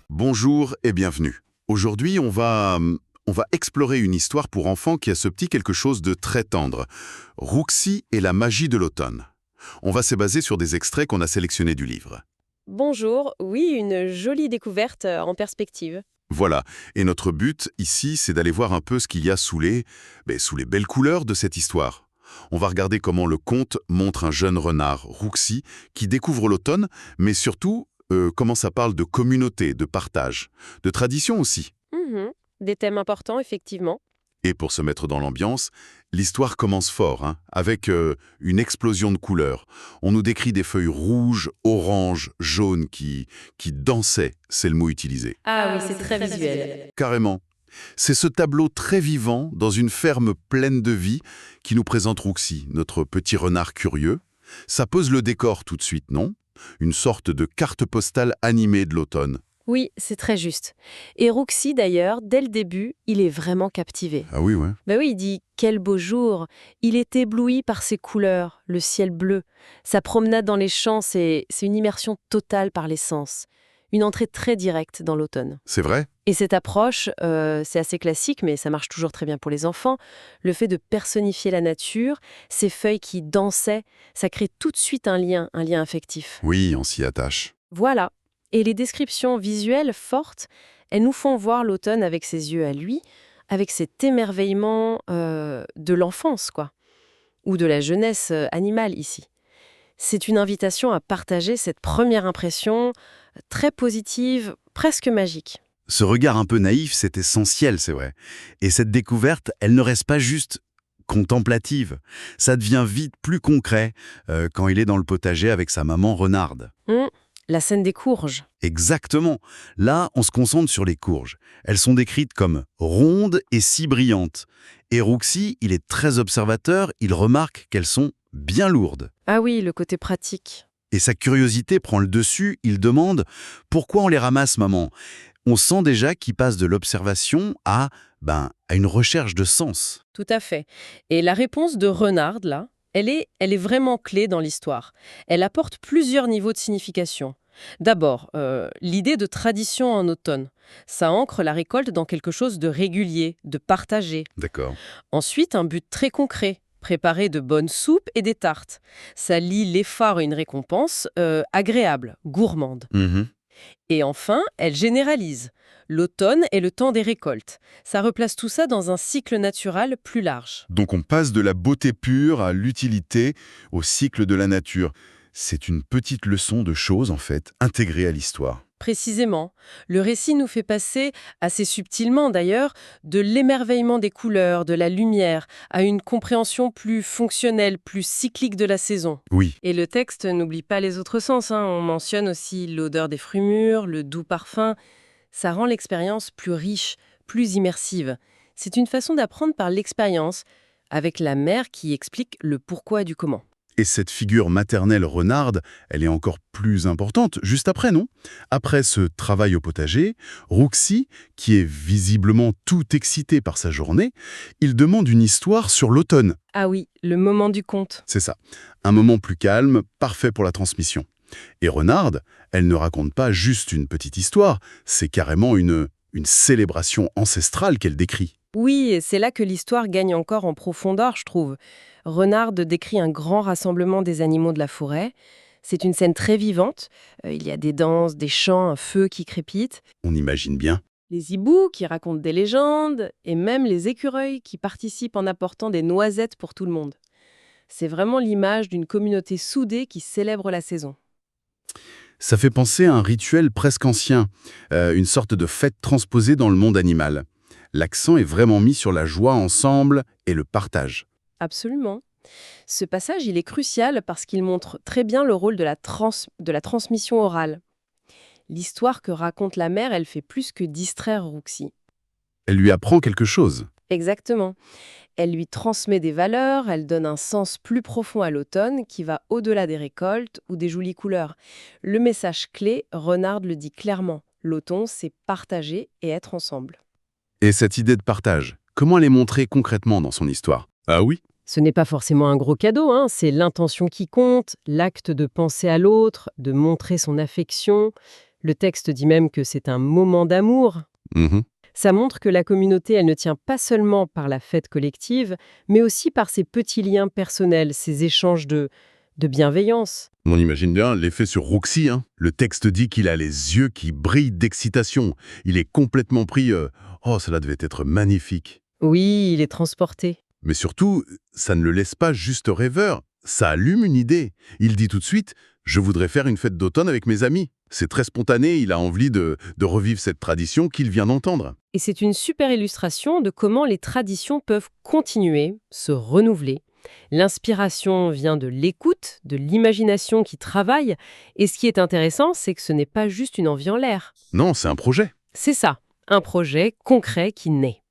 Bonjour et bienvenue. Aujourd'hui, on va explorer une histoire pour enfants qui a ce petit quelque chose de très tendre. Rouxi et la magie de l'automne. On va se baser sur des extraits qu'on a sélectionnés du livre. Bonjour, oui, une jolie découverte en perspective. Voilà, et notre but ici, c'est d'aller voir un peu ce qu'il y a sous les belles couleurs de cette histoire. On va regarder comment le conte montre un jeune renard, Rouxi, qui découvre l'automne, mais surtout, comment ça parle de communauté, de partage, de tradition aussi. Mhm. Des thèmes importants, effectivement. Et pour se mettre dans l'ambiance, l'histoire commence fort, avec une explosion de couleurs. On nous décrit des feuilles rouges, oranges, jaunes qui dansaient, c'est le mot utilisé. Ah oui, c'est très visuel. Carrément. C'est ce tableau très vivant, dans une ferme pleine de vie, qui nous présente Rouxi, notre petit renard curieux. Ça pose le décor tout de suite, non? Une sorte de carte postale animée de l'automne. Oui, c'est très juste. Et Rouxi, d'ailleurs, dès le début, il est vraiment captivé. Ah oui, ouais. Ben oui, il dit « Quel beau jour !» Il est ébloui par ses couleurs, le ciel bleu. Sa promenade dans les champs, c'est une immersion totale par les sens. Une entrée très directe dans l'automne. C'est vrai? Et cette approche, c'est assez classique, mais ça marche toujours très bien pour les enfants. Le fait de personnifier la nature, ces feuilles qui dansaient, ça crée tout de suite un lien affectif. Oui, on s'y attache. Voilà. Et les descriptions visuelles fortes, elles nous font voir l'automne avec ses yeux à lui, avec cet émerveillement de l'enfance, quoi, ou de la jeunesse animale ici. C'est une invitation à partager cette première impression très positive, presque magique. Ce regard un peu naïf, c'est essentiel, c'est vrai. Et cette découverte, elle ne reste pas juste contemplative. Ça devient vite plus concret quand il est dans le potager avec sa maman renarde. La scène des courges. Exactement. Là, on se concentre sur les courges. Elles sont décrites comme rondes et si brillantes. Et Rouxi, il est très observateur, il remarque qu'elles sont bien lourdes. Ah oui, le côté pratique. Et sa curiosité prend le dessus, il demande « Pourquoi on les ramasse, maman ?» On sent déjà qu'il passe de l'observation à une recherche de sens. Tout à fait. Et la réponse de Renard, là, elle est vraiment clé dans l'histoire. Elle apporte plusieurs niveaux de signification. D'abord, l'idée de tradition en automne. Ça ancre la récolte dans quelque chose de régulier, de partagé. D'accord. Ensuite, un but très concret. Préparer de bonnes soupes et des tartes. Ça lie l'effort et une récompense agréable, gourmande. Et enfin, elle généralise. L'automne est le temps des récoltes. Ça replace tout ça dans un cycle naturel plus large. Donc on passe de la beauté pure à l'utilité, au cycle de la nature. C'est une petite leçon de choses, en fait, intégrée à l'histoire. Précisément, le récit nous fait passer, assez subtilement d'ailleurs, de l'émerveillement des couleurs, de la lumière, à une compréhension plus fonctionnelle, plus cyclique de la saison. Oui. Et le texte n'oublie pas les autres sens. On mentionne aussi l'odeur des fruits mûrs, le doux parfum. Ça rend l'expérience plus riche, plus immersive. C'est une façon d'apprendre par l'expérience, avec la mère qui explique le pourquoi du comment. Et cette figure maternelle renarde, elle est encore plus importante juste après, non? Après ce travail au potager, Rouxi, qui est visiblement tout excité par sa journée, il demande une histoire sur l'automne. Ah oui, le moment du conte. C'est ça. Un moment plus calme, parfait pour la transmission. Et Renarde, elle ne raconte pas juste une petite histoire, c'est carrément une célébration ancestrale qu'elle décrit. Oui, et c'est là que l'histoire gagne encore en profondeur, je trouve. Renard décrit un grand rassemblement des animaux de la forêt. C'est une scène très vivante. Il y a des danses, des chants, un feu qui crépite. On imagine bien. Les hiboux qui racontent des légendes, et même les écureuils qui participent en apportant des noisettes pour tout le monde. C'est vraiment l'image d'une communauté soudée qui célèbre la saison. Ça fait penser à un rituel presque ancien, une sorte de fête transposée dans le monde animal. L'accent est vraiment mis sur la joie ensemble et le partage. Absolument. Ce passage, il est crucial parce qu'il montre très bien le rôle de la transmission orale. L'histoire que raconte la mère, elle fait plus que distraire Rouxi. Elle lui apprend quelque chose. Exactement. Elle lui transmet des valeurs, elle donne un sens plus profond à l'automne qui va au-delà des récoltes ou des jolies couleurs. Le message clé, Renard le dit clairement, l'automne, c'est partager et être ensemble. Et cette idée de partage, comment les montrer concrètement dans son histoire? Ah oui? Ce n'est pas forcément un gros cadeau, hein, c'est l'intention qui compte, l'acte de penser à l'autre, de montrer son affection. Le texte dit même que c'est un moment d'amour. Mhm. Ça montre que la communauté, elle ne tient pas seulement par la fête collective, mais aussi par ces petits liens personnels, ces échanges de bienveillance. On imagine bien l'effet sur Roxy, hein. Le texte dit qu'il a les yeux qui brillent d'excitation. Il est complètement pris. Oh, cela devait être magnifique. Oui, il est transporté. Mais surtout, ça ne le laisse pas juste rêveur. Ça allume une idée. Il dit tout de suite « Je voudrais faire une fête d'automne avec mes amis ». C'est très spontané, il a envie de revivre cette tradition qu'il vient d'entendre. Et c'est une super illustration de comment les traditions peuvent continuer, se renouveler. L'inspiration vient de l'écoute, de l'imagination qui travaille. Et ce qui est intéressant, c'est que ce n'est pas juste une envie en l'air. Non, c'est un projet. C'est ça, un projet concret qui naît.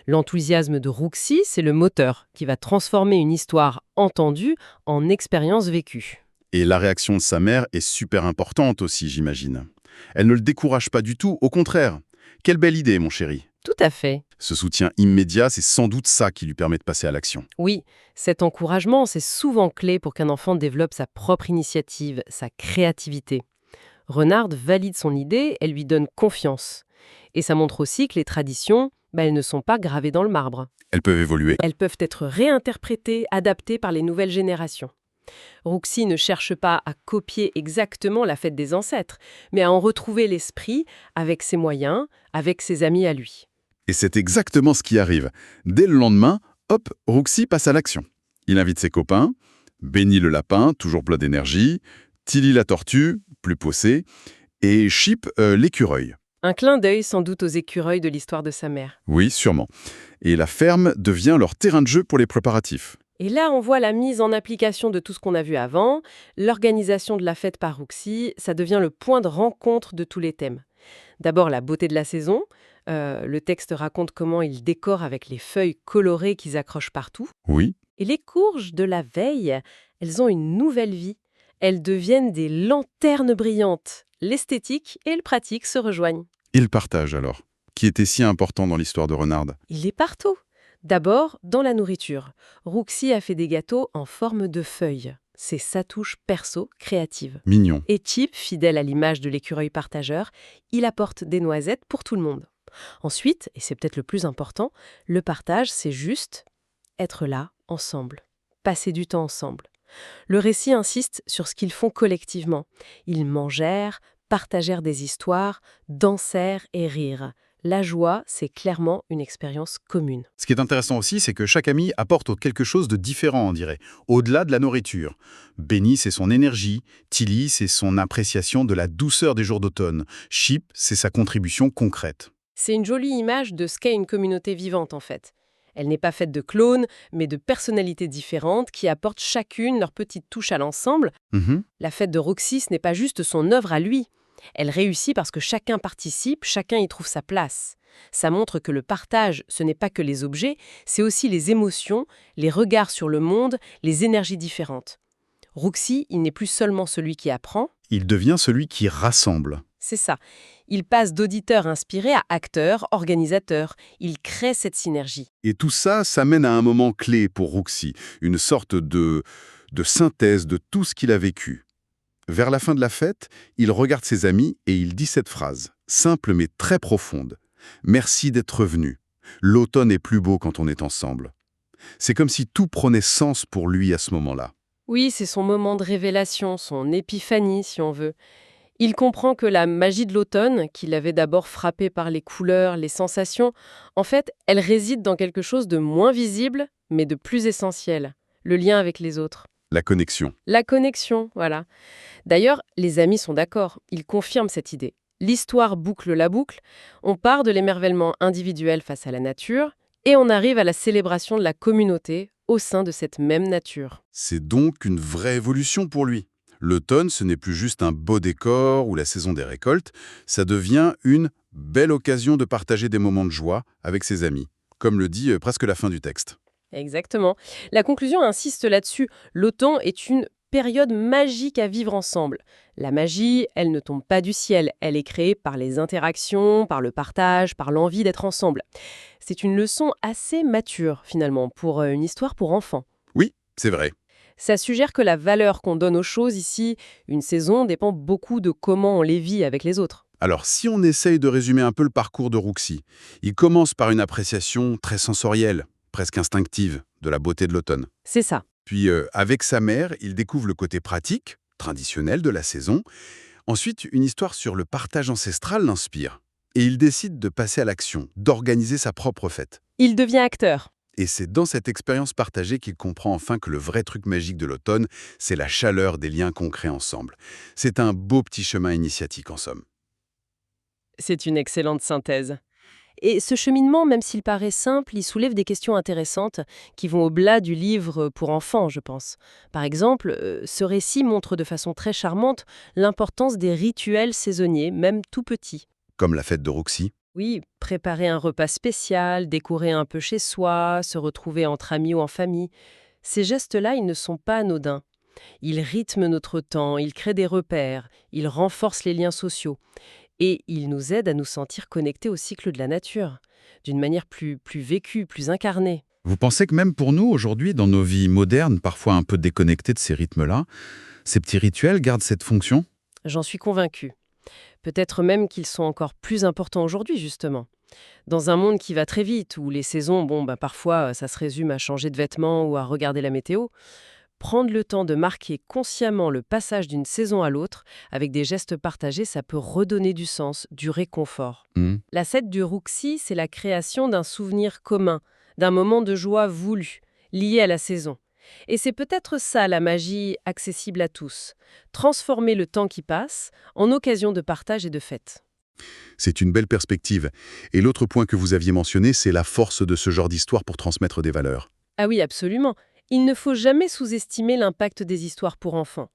L'enthousiasme de Roxy, c'est le moteur qui va transformer une histoire entendue en expérience vécue. Et la réaction de sa mère est super importante aussi, j'imagine. Elle ne le décourage pas du tout, au contraire. Quelle belle idée, mon chéri. Tout à fait. Ce soutien immédiat, c'est sans doute ça qui lui permet de passer à l'action. Oui, cet encouragement, c'est souvent clé pour qu'un enfant développe sa propre initiative, sa créativité. Renard valide son idée, elle lui donne confiance. Et ça montre aussi que les traditions, elles ne sont pas gravées dans le marbre. Elles peuvent évoluer. Elles peuvent être réinterprétées, adaptées par les nouvelles générations. Roxy ne cherche pas à copier exactement la fête des ancêtres, mais à en retrouver l'esprit avec ses moyens, avec ses amis à lui. Et c'est exactement ce qui arrive. Dès le lendemain, hop, Roxy passe à l'action. Il invite ses copains, Benny le lapin, toujours plein d'énergie, Tilly la tortue, plus poussée, et Chip l'écureuil. Un clin d'œil sans doute aux écureuils de l'histoire de sa mère. Oui, sûrement. Et la ferme devient leur terrain de jeu pour les préparatifs. Et là, on voit la mise en application de tout ce qu'on a vu avant, l'organisation de la fête par Roxy, ça devient le point de rencontre de tous les thèmes. D'abord, la beauté de la saison. Le texte raconte comment ils décorent avec les feuilles colorées qu'ils accrochent partout. Oui. Et les courges de la veille, elles ont une nouvelle vie. Elles deviennent des lanternes brillantes. L'esthétique et le pratique se rejoignent. Et le partage alors, qui était si important dans l'histoire de Renard. Il est partout. D'abord, dans la nourriture. Roxy a fait des gâteaux en forme de feuilles. C'est sa touche perso, créative. Mignon. Et Chip, fidèle à l'image de l'écureuil partageur, il apporte des noisettes pour tout le monde. Ensuite, et c'est peut-être le plus important, le partage, c'est juste être là, ensemble. Passer du temps ensemble. Le récit insiste sur ce qu'ils font collectivement. Ils mangèrent, partagèrent des histoires, dansèrent et rirent. La joie, c'est clairement une expérience commune. Ce qui est intéressant aussi, c'est que chaque ami apporte quelque chose de différent, on dirait, au-delà de la nourriture. Benny, c'est son énergie. Tilly, c'est son appréciation de la douceur des jours d'automne. Chip, c'est sa contribution concrète. C'est une jolie image de ce qu'est une communauté vivante, en fait. Elle n'est pas faite de clones, mais de personnalités différentes qui apportent chacune leur petite touche à l'ensemble. La fête de Roxy, ce n'est pas juste son œuvre à lui. Elle réussit parce que chacun participe, chacun y trouve sa place. Ça montre que le partage, ce n'est pas que les objets, c'est aussi les émotions, les regards sur le monde, les énergies différentes. Roxy, il n'est plus seulement celui qui apprend. Il devient celui qui rassemble. C'est ça. Il passe d'auditeur inspiré à acteur, organisateur. Il crée cette synergie. Et tout ça, ça mène à un moment clé pour Roxy, une sorte de synthèse de tout ce qu'il a vécu. Vers la fin de la fête, il regarde ses amis et il dit cette phrase, simple mais très profonde. « Merci d'être venu. L'automne est plus beau quand on est ensemble. » C'est comme si tout prenait sens pour lui à ce moment-là. Oui, c'est son moment de révélation, son épiphanie, si on veut. Il comprend que la magie de l'automne, qu'il avait d'abord frappé par les couleurs, les sensations, en fait, elle réside dans quelque chose de moins visible, mais de plus essentiel, le lien avec les autres. La connexion. La connexion, voilà. D'ailleurs, les amis sont d'accord, ils confirment cette idée. L'histoire boucle la boucle, on part de l'émerveillement individuel face à la nature, et on arrive à la célébration de la communauté au sein de cette même nature. C'est donc une vraie évolution pour lui. L'automne, ce n'est plus juste un beau décor ou la saison des récoltes, ça devient une belle occasion de partager des moments de joie avec ses amis, comme le dit presque la fin du texte. Exactement. La conclusion insiste là-dessus. L'automne est une période magique à vivre ensemble. La magie, elle ne tombe pas du ciel, elle est créée par les interactions, par le partage, par l'envie d'être ensemble. C'est une leçon assez mature, finalement, pour une histoire pour enfants. Oui, c'est vrai. Ça suggère que la valeur qu'on donne aux choses ici, une saison, dépend beaucoup de comment on les vit avec les autres. Alors, si on essaye de résumer un peu le parcours de Rouxy, il commence par une appréciation très sensorielle, presque instinctive, de la beauté de l'automne. C'est ça. Puis, avec sa mère, il découvre le côté pratique, traditionnel de la saison. Ensuite, une histoire sur le partage ancestral l'inspire. Et il décide de passer à l'action, d'organiser sa propre fête. Il devient acteur. Et c'est dans cette expérience partagée qu'il comprend enfin que le vrai truc magique de l'automne, c'est la chaleur des liens qu'on crée ensemble. C'est un beau petit chemin initiatique en somme. C'est une excellente synthèse. Et ce cheminement, même s'il paraît simple, il soulève des questions intéressantes qui vont au-delà du livre pour enfants, je pense. Par exemple, ce récit montre de façon très charmante l'importance des rituels saisonniers, même tout petits. Comme la fête de Rouxy. Oui, préparer un repas spécial, décorer un peu chez soi, se retrouver entre amis ou en famille. Ces gestes-là, ils ne sont pas anodins. Ils rythment notre temps, ils créent des repères, ils renforcent les liens sociaux. Et ils nous aident à nous sentir connectés au cycle de la nature, d'une manière plus vécue, plus incarnée. Vous pensez que même pour nous, aujourd'hui, dans nos vies modernes, parfois un peu déconnectées de ces rythmes-là, ces petits rituels gardent cette fonction? J'en suis convaincue. Peut-être même qu'ils sont encore plus importants aujourd'hui, justement. Dans un monde qui va très vite, où les saisons, parfois, ça se résume à changer de vêtements ou à regarder la météo, prendre le temps de marquer consciemment le passage d'une saison à l'autre, avec des gestes partagés, ça peut redonner du sens, du réconfort. Hmm. La fête du Rouxy, c'est la création d'un souvenir commun, d'un moment de joie voulu, lié à la saison. Et c'est peut-être ça la magie accessible à tous. Transformer le temps qui passe en occasion de partage et de fête. C'est une belle perspective. Et l'autre point que vous aviez mentionné, c'est la force de ce genre d'histoire pour transmettre des valeurs. Ah oui, absolument. Il ne faut jamais sous-estimer l'impact des histoires pour enfants.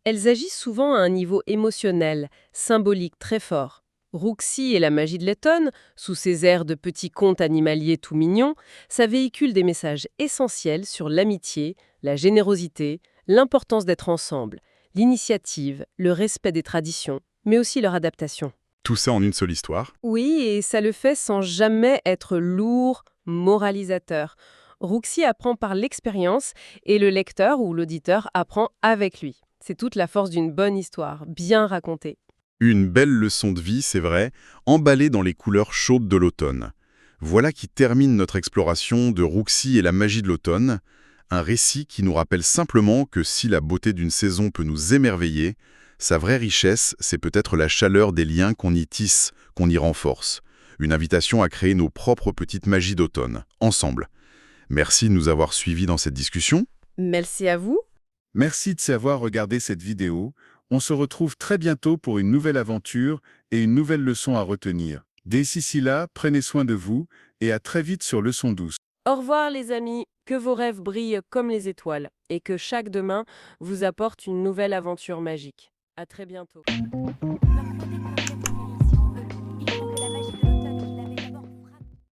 Elles agissent souvent à un niveau émotionnel, symbolique très fort. Rouxy et la magie de l'automne, sous ses airs de petits contes animaliers tout mignons, ça véhicule des messages essentiels sur l'amitié, la générosité, l'importance d'être ensemble, l'initiative, le respect des traditions, mais aussi leur adaptation. Tout ça en une seule histoire. Oui, et ça le fait sans jamais être lourd, moralisateur. Rouxy apprend par l'expérience et le lecteur ou l'auditeur apprend avec lui. C'est toute la force d'une bonne histoire, bien racontée. Une belle leçon de vie, c'est vrai, emballée dans les couleurs chaudes de l'automne. Voilà qui termine notre exploration de Rouxy et la magie de l'automne, un récit qui nous rappelle simplement que si la beauté d'une saison peut nous émerveiller, sa vraie richesse, c'est peut-être la chaleur des liens qu'on y tisse, qu'on y renforce. Une invitation à créer nos propres petites magies d'automne, ensemble. Merci de nous avoir suivis dans cette discussion. Merci à vous. Merci de savoir regarder cette vidéo. On se retrouve très bientôt pour une nouvelle aventure et une nouvelle leçon à retenir. D'ici là, prenez soin de vous et à très vite sur Leçon douce. Au revoir les amis, que vos rêves brillent comme les étoiles et que chaque demain vous apporte une nouvelle aventure magique. À très bientôt.